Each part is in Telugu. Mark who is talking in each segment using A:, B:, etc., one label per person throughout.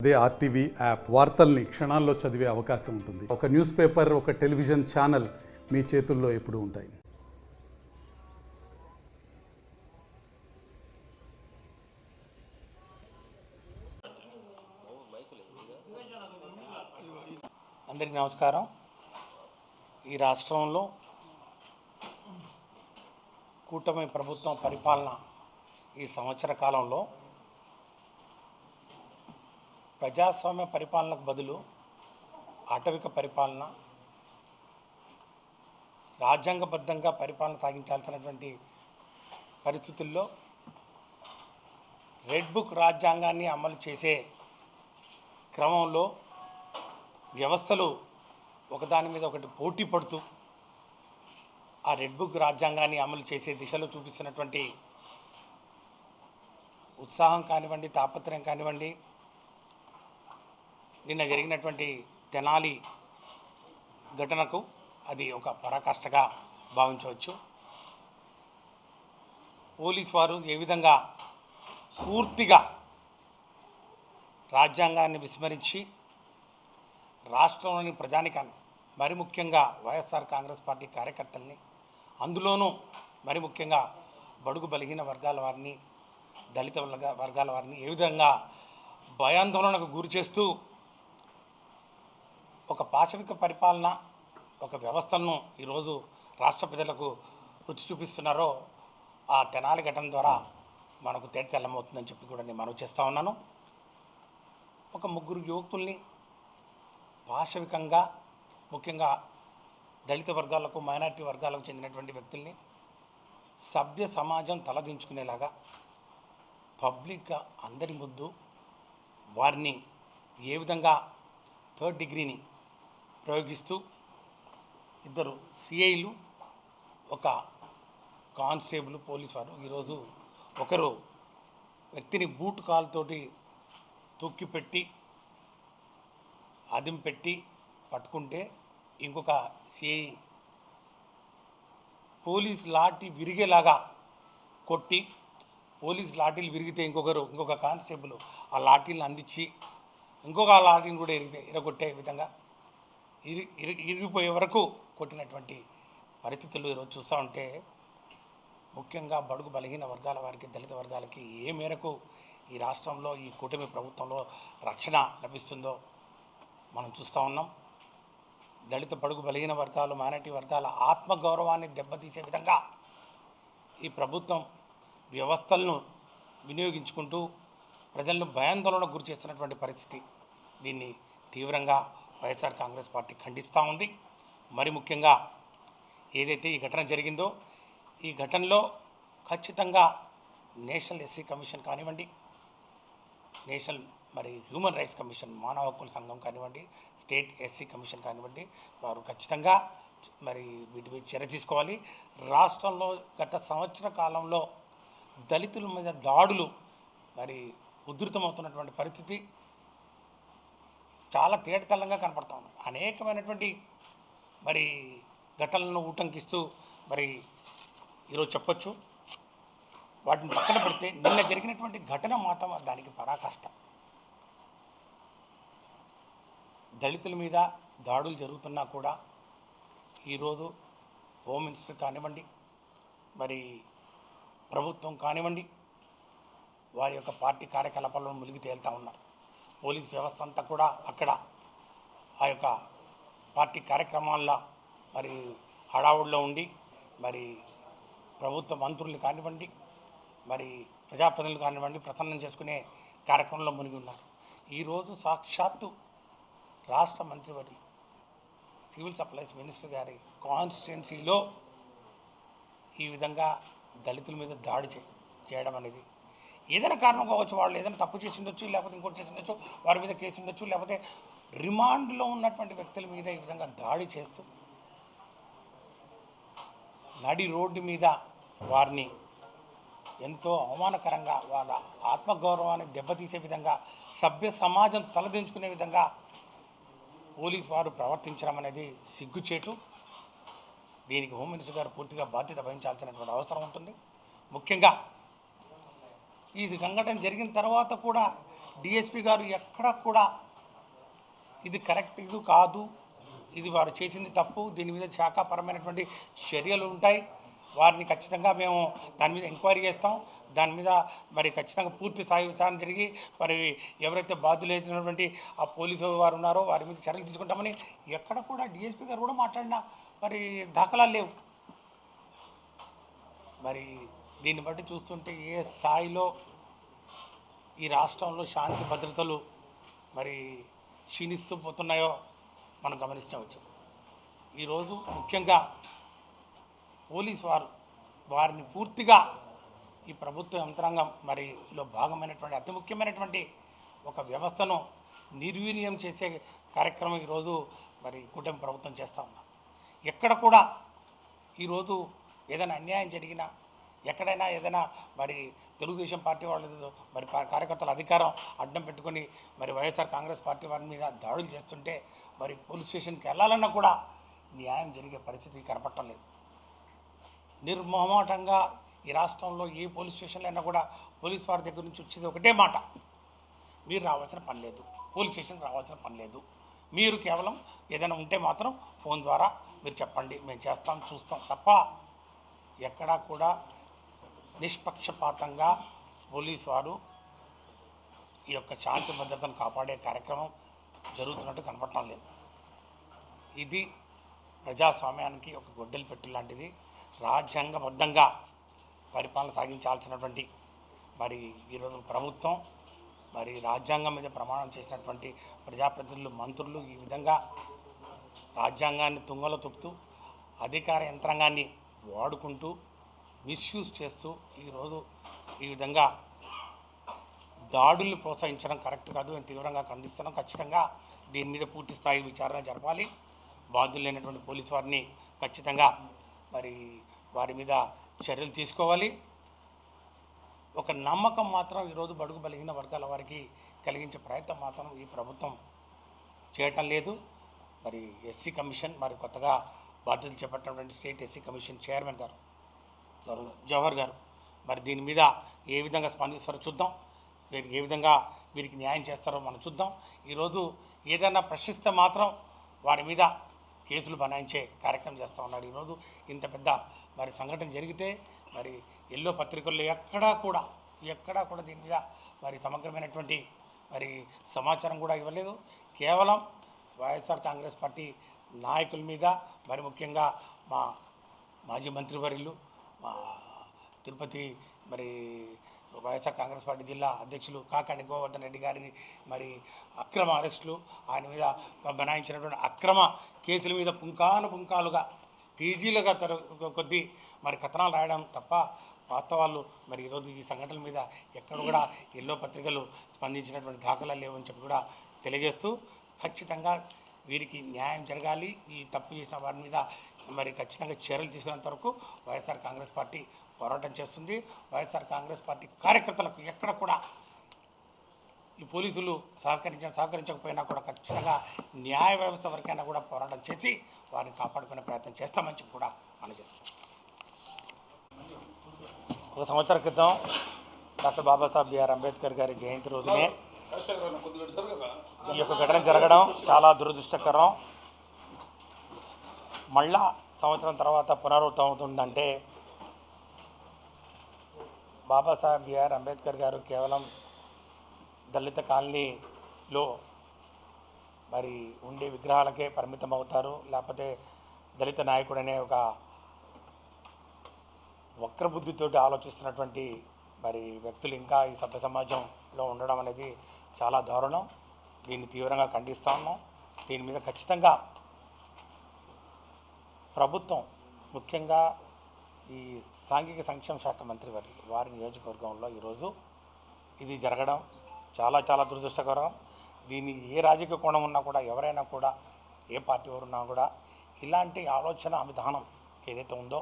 A: అదే ఆర్టీవీ యాప్ వార్తల్ని క్షణాల్లో చదివే అవకాశం ఉంటుంది. ఒక న్యూస్ పేపర్, ఒక టెలివిజన్ ఛానల్ మీ చేతుల్లో ఎప్పుడూ ఉంటాయి.
B: అందరికీ నమస్కారం. ఈ రాష్ట్రంలో కూటమి ప్రభుత్వం పరిపాలన ఈ సంవత్సర కాలంలో ప్రజాస్వామ్య పరిపాలనకు బదులు ఆటవిక పరిపాలన, రాజ్యాంగబద్ధంగా పరిపాలన సాగించాల్సినటువంటి పరిస్థితుల్లో రెడ్ బుక్ రాజ్యాంగాన్ని అమలు చేసే క్రమంలో వ్యవస్థలు ఒకదాని మీద ఒకటి పోటీ పడుతూ ఆ రెడ్ బుక్ రాజ్యాంగాన్ని అమలు చేసే దిశలో చూపిస్తున్నటువంటి ఉత్సాహం కానివ్వండి, తాపత్రయం కానివ్వండి, నిన్న జరిగినటువంటి తెనాలి ఘటనకు అది ఒక పరాకాష్ఠగా భావించవచ్చు. పోలీస్ వారు ఏ విధంగా పూర్తిగా రాజ్యాంగాన్ని విస్మరించి రాష్ట్రంలోని ప్రజానికాన్ని, మరి ముఖ్యంగా వైఎస్ఆర్ కాంగ్రెస్ పార్టీ కార్యకర్తల్ని, అందులోనూ మరి ముఖ్యంగా బడుగు బలహీన వర్గాల వారిని, దళిత వర్గాల వారిని ఏ విధంగా భయాందోళనకు గురి చేస్తూ ఒక పాశవిక పరిపాలన, ఒక వ్యవస్థను ఈరోజు రాష్ట్ర ప్రజలకు రుచి చూపిస్తున్నారో ఆ తెనాలి ఘటన ద్వారా మనకు తెల్లమవుతుందని చెప్పి కూడా నేను మనవి చేస్తూ ఉన్నాను. ఒక ముగ్గురు యువకుల్ని పాశవికంగా, ముఖ్యంగా దళిత వర్గాలకు, మైనారిటీ వర్గాలకు చెందినటువంటి వ్యక్తుల్ని సభ్య సమాజం తలదించుకునేలాగా పబ్లిక్గా అందరి ముద్దు వారిని ఏ విధంగా థర్డ్ డిగ్రీని ప్రయోగిస్తూ ఇద్దరు సిఐలు, ఒక కానిస్టేబుల్, పోలీసు వారు ఈరోజు ఒకరు వ్యక్తిని బూట్ కాలుతోటి తొక్కిపెట్టి అదింపెట్టి పట్టుకుంటే ఇంకొక సిఐ పోలీస్ లాఠీ విరిగేలాగా కొట్టి, పోలీస్ లాఠీలు విరిగితే ఇంకొక కానిస్టేబుల్ ఆ లాఠీలను అందించి ఇంకొక లాఠీని కూడా ఇరగొట్టే విధంగా ఇరిగిపోయే వరకు కొట్టినటువంటి పరిస్థితులు ఈరోజు చూస్తూ ఉంటే, ముఖ్యంగా బడుగు బలహీన వర్గాల వారికి, దళిత వర్గాలకి ఏ మేరకు ఈ రాష్ట్రంలో ఈ కూటమి ప్రభుత్వంలో రక్షణ లభిస్తుందో మనం చూస్తూ ఉన్నాం. దళిత బడుగు బలహీన వర్గాలు, మైనారిటీ వర్గాల ఆత్మగౌరవాన్ని దెబ్బతీసే విధంగా ఈ ప్రభుత్వం వ్యవస్థలను వినియోగించుకుంటూ ప్రజలను భయాందోళనకు గురి చేస్తున్నటువంటి పరిస్థితి. దీన్ని తీవ్రంగా వైఎస్ఆర్ కాంగ్రెస్ పార్టీ ఖండిస్తూ ఉంది. మరి ముఖ్యంగా ఏదైతే ఈ ఘటన జరిగిందో, ఈ ఘటనలో ఖచ్చితంగా నేషనల్ ఎస్సీ కమిషన్ కానివ్వండి, నేషనల్ హ్యూమన్ రైట్స్ కమిషన్, మానవ హక్కుల సంఘం కానివ్వండి, స్టేట్ ఎస్సీ కమిషన్ కానివ్వండి, వారు ఖచ్చితంగా వీటిపై చర్య తీసుకోవాలి. రాష్ట్రంలో గత సంవత్సర కాలంలో దళితుల మీద దాడులు ఉధృతమవుతున్నటువంటి పరిస్థితి చాలా తేటతెల్లంగా కనపడతా ఉంది. అనేకమైనటువంటి ఘటనలను ఉటంకిస్తూ ఈరోజు చెప్పొచ్చు. వాటిని పక్కన పెడితే నిన్న జరిగినటువంటి ఘటన మాత్రం దానికి పరాకాష్ట. దళితుల మీద దాడులు జరుగుతున్నా కూడా ఈరోజు హోమ్ మినిస్టర్ కానివ్వండి, ప్రభుత్వం కానివ్వండి, వారి యొక్క పార్టీ కార్యకలాపాలను మునిగి తేలుతూ ఉన్నారు. పోలీస్ వ్యవస్థ అంతా కూడా అక్కడ ఆ యొక్క పార్టీ కార్యక్రమాల్లో హడావుడిలో ఉండి ప్రభుత్వ మంత్రులు కానివ్వండి, ప్రజాప్రతినిధులు కానివ్వండి, ప్రసన్నం చేసుకునే కార్యక్రమంలో మునిగి ఉన్నారు. ఈరోజు సాక్షాత్తు రాష్ట్ర మంత్రివర్యులు, సివిల్ సప్లైస్ మినిస్టర్ గారి కాన్స్టిట్యున్సీలో ఈ విధంగా దళితుల మీద దాడి చేయడం అనేది ఏదైనా కారణం కావచ్చు. వాళ్ళు ఏదైనా తప్పు చేసి ఉండొచ్చు, లేకపోతే ఇంకోటి చేసి ఉండొచ్చు, వారి మీద కేసు ఉండొచ్చు, లేకపోతే రిమాండ్లో ఉన్నటువంటి వ్యక్తుల మీద ఈ విధంగా దాడి చేస్తూ నడి రోడ్డు మీద వారిని ఎంతో అవమానకరంగా, వాళ్ళ ఆత్మగౌరవాన్ని దెబ్బతీసే విధంగా, సభ్య సమాజం తలదించుకునే విధంగా పోలీసు వారు ప్రవర్తించడం అనేది సిగ్గుచేటు. దీనికి హోమ్ మినిస్టర్ గారు పూర్తిగా బాధ్యత వహించాల్సినటువంటి అవసరం ఉంటుంది. ముఖ్యంగా ఈ సంఘటన జరిగిన తర్వాత కూడా డిఎస్పి గారు ఎక్కడ కూడా ఇది కరెక్ట్ ఇది కాదు, ఇది వారు చేసింది తప్పు, దీని మీద శాఖాపరమైనటువంటి చర్యలు ఉంటాయి, వారిని ఖచ్చితంగా మేము దాని మీద ఎంక్వైరీ చేస్తాం, దాని మీద మరి ఖచ్చితంగా పూర్తి స్థాయి విచారణ జరిగి మరి ఎవరైతే బాధ్యులైనటువంటి ఆ పోలీసు వారు ఉన్నారో వారి మీద చర్యలు తీసుకుంటామని ఎక్కడ కూడా డిఎస్పీ గారు కూడా మాట్లాడినా మరి దాఖలాలు లేవు. మరి దీన్ని బట్టి చూస్తుంటే ఏ స్థాయిలో ఈ రాష్ట్రంలో శాంతి భద్రతలు మరి క్షీణిస్తూ పోతున్నాయో మనం గమనించవచ్చు. ఈరోజు ముఖ్యంగా పోలీసు వారిని పూర్తిగా ఈ ప్రభుత్వ యంత్రాంగం మరిలో భాగమైనటువంటి అతి ముఖ్యమైనటువంటి ఒక వ్యవస్థను నిర్వీర్యం చేసే కార్యక్రమం ఈరోజు మరి కూటమి ప్రభుత్వం చేస్తూ ఉన్నారు. ఎక్కడ కూడా ఈరోజు ఏదైనా అన్యాయం జరిగినా, ఎక్కడైనా ఏదైనా మరి తెలుగుదేశం పార్టీ వాళ్ళు మరి కార్యకర్తల అధికారం అడ్డం పెట్టుకొని మరి వైఎస్ఆర్ కాంగ్రెస్ పార్టీ వారి మీద దాడులు చేస్తుంటే మరి పోలీస్ స్టేషన్కి వెళ్ళాలన్నా కూడా న్యాయం జరిగే పరిస్థితి కనపడటం లేదు. నిర్మోహమాటంగా ఈ రాష్ట్రంలో ఏ పోలీస్ స్టేషన్లో అయినా కూడా పోలీస్ వారి దగ్గర నుంచి వచ్చేది ఒకటే మాట, మీరు రావాల్సిన పని లేదు, పోలీస్ స్టేషన్కి రావాల్సిన పని లేదు, మీరు కేవలం ఏదైనా ఉంటే మాత్రం ఫోన్ ద్వారా మీరు చెప్పండి, మేము చేస్తాం చూస్తాం తప్ప ఎక్కడా కూడా నిష్పక్షపాతంగా పోలీస్ వారు ఈ యొక్క శాంతి భద్రతను కాపాడే కార్యక్రమం జరుగుతున్నట్టు కనపడటం లేదు. ఇది ప్రజాస్వామ్యానికి ఒక గొడ్డలి పెట్టు లాంటిది. రాజ్యాంగబద్ధంగా పరిపాలన సాగించాల్సినటువంటి మరి ఈరోజు ప్రభుత్వం మరి రాజ్యాంగం మీద ప్రమాణం చేసినటువంటి ప్రజాప్రతినిధులు, మంత్రులు ఈ విధంగా రాజ్యాంగాన్ని తుంగలో తొక్కుతూ అధికార యంత్రాంగాన్ని వాడుకుంటూ మిస్యూజ్ చేస్తూ ఈరోజు ఈ విధంగా దాడుల్ని ప్రోత్సహించడం కరెక్ట్ కాదు. మేము తీవ్రంగా ఖండిస్తున్నాం. ఖచ్చితంగా దీని మీద పూర్తి స్థాయి విచారణ జరపాలి. బాధ్యులు లేనటువంటి పోలీసు వారిని ఖచ్చితంగా మరి వారి మీద చర్యలు తీసుకోవాలి. ఒక నమ్మకం మాత్రం ఈరోజు బడుగు బలహీన వర్గాల వారికి కలిగించే ప్రయత్నం మాత్రం ఈ ప్రభుత్వం చేయటం లేదు. మరి ఎస్సీ కమిషన్ మరి కొత్తగా బాధ్యతలు చేపట్టినటువంటి స్టేట్ ఎస్సీ కమిషన్ చైర్మన్ గారు జవహర్ గారు మరి దీని మీద ఏ విధంగా స్పందిస్తారో చూద్దాం. వీరికి ఏ విధంగా వీరికి న్యాయం చేస్తారో మనం చూద్దాం. ఈరోజు ఏదైనా ప్రశ్నిస్తే మాత్రం వారి మీద కేసులు బనాయించే కార్యక్రమం చేస్తూ ఉన్నారు. ఈరోజు ఇంత పెద్ద మరి సంఘటన జరిగితే మరి ఎల్లో పత్రికల్లో ఎక్కడా కూడా దీని మీద మరి సమగ్రమైనటువంటి మరి సమాచారం కూడా ఇవ్వలేదు. కేవలం వైఎస్ఆర్ కాంగ్రెస్ పార్టీ నాయకుల మీద మరి ముఖ్యంగా మా మాజీ మంత్రివర్యులు మా తిరుపతి మరి వైఎస్ఆర్ కాంగ్రెస్ పార్టీ జిల్లా అధ్యక్షులు కాకాని గోవర్ధన్ రెడ్డి గారిని మరి అక్రమ అరెస్టులు, ఆయన మీద బనాయించినటువంటి అక్రమ కేసుల మీద పుంకాలుగా పేజీలుగా కొద్దీ మరి కథనాలు రాయడం తప్ప వాస్తవాలు మరి ఈరోజు ఈ సంఘటనల మీద ఎక్కడ కూడా ఎల్లో పత్రికలు స్పందించినటువంటి దాఖలాలు లేవని చెప్పి కూడా తెలియజేస్తూ ఖచ్చితంగా వీరికి న్యాయం జరగాలి. ఈ తప్పు చేసిన వారి మీద మరి ఖచ్చితంగా చర్యలు తీసుకునేంత వరకు వైఎస్ఆర్ కాంగ్రెస్ పార్టీ పోరాటం చేస్తుంది. వైఎస్ఆర్ కాంగ్రెస్ పార్టీ కార్యకర్తలకు ఎక్కడ కూడా ఈ పోలీసులు సహకరించకపోయినా కూడా ఖచ్చితంగా న్యాయ వ్యవస్థ వరకైనా కూడా పోరాటం చేసి వారిని కాపాడుకునే ప్రయత్నం చేస్తామని చెప్పి కూడా మనం చేస్తాం. ఒక సంవత్సరం క్రితం డాక్టర్ బాబాసాహెబ్ బిఆర్ అంబేద్కర్ గారి జయంతి రోజునే ఈ యొక్క ఘటన జరగడం చాలా దురదృష్టకరం. మళ్ళా సంవత్సరం తర్వాత పునరావృతమవుతుందంటే బాబాసాహెబ్ బిఆర్ అంబేద్కర్ గారు కేవలం దళిత కాలనీలో మరి ఉండే విగ్రహాలకే పరిమితం అవుతారు, లేకపోతే దళిత నాయకుడనే ఒక వక్రబుద్ధితోటి ఆలోచిస్తున్నటువంటి మరి వ్యక్తులు ఇంకా ఈ సభ్య సమాజంలో ఉండడం అనేది చాలా దారుణం. దీన్ని తీవ్రంగా ఖండిస్తా ఉన్నాం. దీని మీద ఖచ్చితంగా ప్రభుత్వం ముఖ్యంగా ఈ సాంఘిక సంక్షేమ శాఖ మంత్రి వారి నియోజకవర్గంలో ఈరోజు ఇది జరగడం చాలా దురదృష్టకరం. దీన్ని ఏ రాజకీయ కోణం ఉన్నా కూడా ఎవరైనా కూడా ఏ పార్టీ ఎవరున్నా కూడా ఇలాంటి ఆలోచన విధానం ఏదైతే ఉందో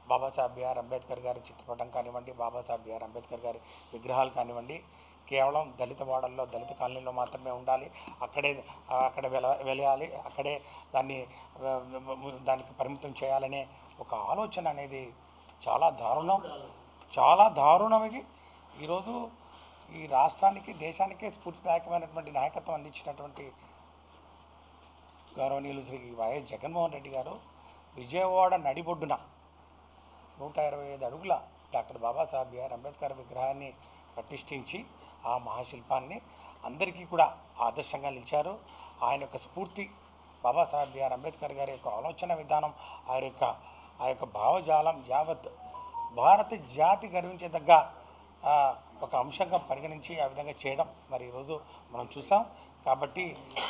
B: బాబాసాహెబ్ బిఆర్ అంబేద్కర్ గారి చిత్రపటం కానివ్వండి, బాబాసాహెబ్ బిఆర్ అంబేద్కర్ గారి విగ్రహాలు కానివ్వండి, కేవలం దళిత వాడల్లో దళిత కాలనీలో మాత్రమే ఉండాలి, అక్కడ వెలయాలి, అక్కడే దానికి పరిమితం చేయాలనే ఒక ఆలోచన అనేది చాలా దారుణం. ఇది ఈరోజు ఈ రాష్ట్రానికి దేశానికే స్ఫూర్తిదాయకమైనటువంటి నాయకత్వం అందించినటువంటి గౌరవనీయులు శ్రీ వైఎస్ జగన్మోహన్ రెడ్డి గారు విజయవాడ నడిబొడ్డున 125 అడుగుల డాక్టర్ బాబాసాహెబ్ బిఆర్ అంబేద్కర్ విగ్రహాన్ని ప్రతిష్ఠించి ఆ మహాశిల్పాన్ని అందరికీ కూడా ఆదర్శంగా నిలిచారు. ఆయన యొక్క స్ఫూర్తి బాబాసాహెబ్ బిఆర్ అంబేద్కర్ గారి యొక్క ఆలోచన విధానం, ఆ యొక్క భావజాలం యావత్ భారత జాతి గర్వించదగ్గ ఒక అంశంగా పరిగణించి ఆ విధంగా చేయడం మరి ఈరోజు మనం చూసాం. కాబట్టి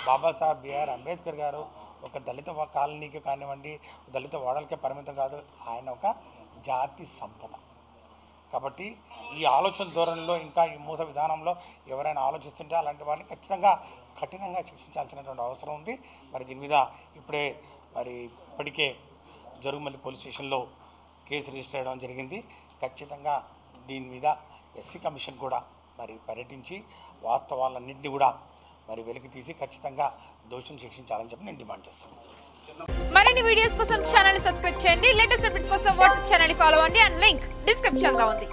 B: బాబాసాహెబ్ బిఆర్ అంబేద్కర్ గారు ఒక దళిత కాలనీకి కానివ్వండి, దళిత వాడలకే పరిమితం కాదు, ఆయన ఒక జాతి సంపద. కాబట్టి ఈ ఆలోచన ధోరణిలో ఇంకా ఈ మూస విధానంలో ఎవరైనా ఆలోచిస్తుంటే అలాంటి వారిని ఖచ్చితంగా కఠినంగా శిక్షించాల్సినటువంటి అవసరం ఉంది. మరి దీని మీద ఇప్పటికే జరుగుమల్లి పోలీస్ స్టేషన్లో కేసు రిజిస్టర్ చేయడం జరిగింది. ఖచ్చితంగా దీని మీద ఎస్సీ కమిషన్ కూడా మరి పర్యటించి వాస్తవాలన్నింటినీ కూడా మరి వెలికి తీసి ఖచ్చితంగా దోషం శిక్షించాలని చెప్పి నేను డిమాండ్ చేస్తున్నాను.
C: మరిన్ని వీడియోస్ కోసం ఛానల్ సబ్స్క్రైబ్ చేయండి. లేటెస్ట్ అప్డేట్స్ కోసం వాట్సాప్ ఛానల్ ఫాలో అవ్వండి. అండ్ లింక్ డిస్క్రిప్షన్ లో ఉంది.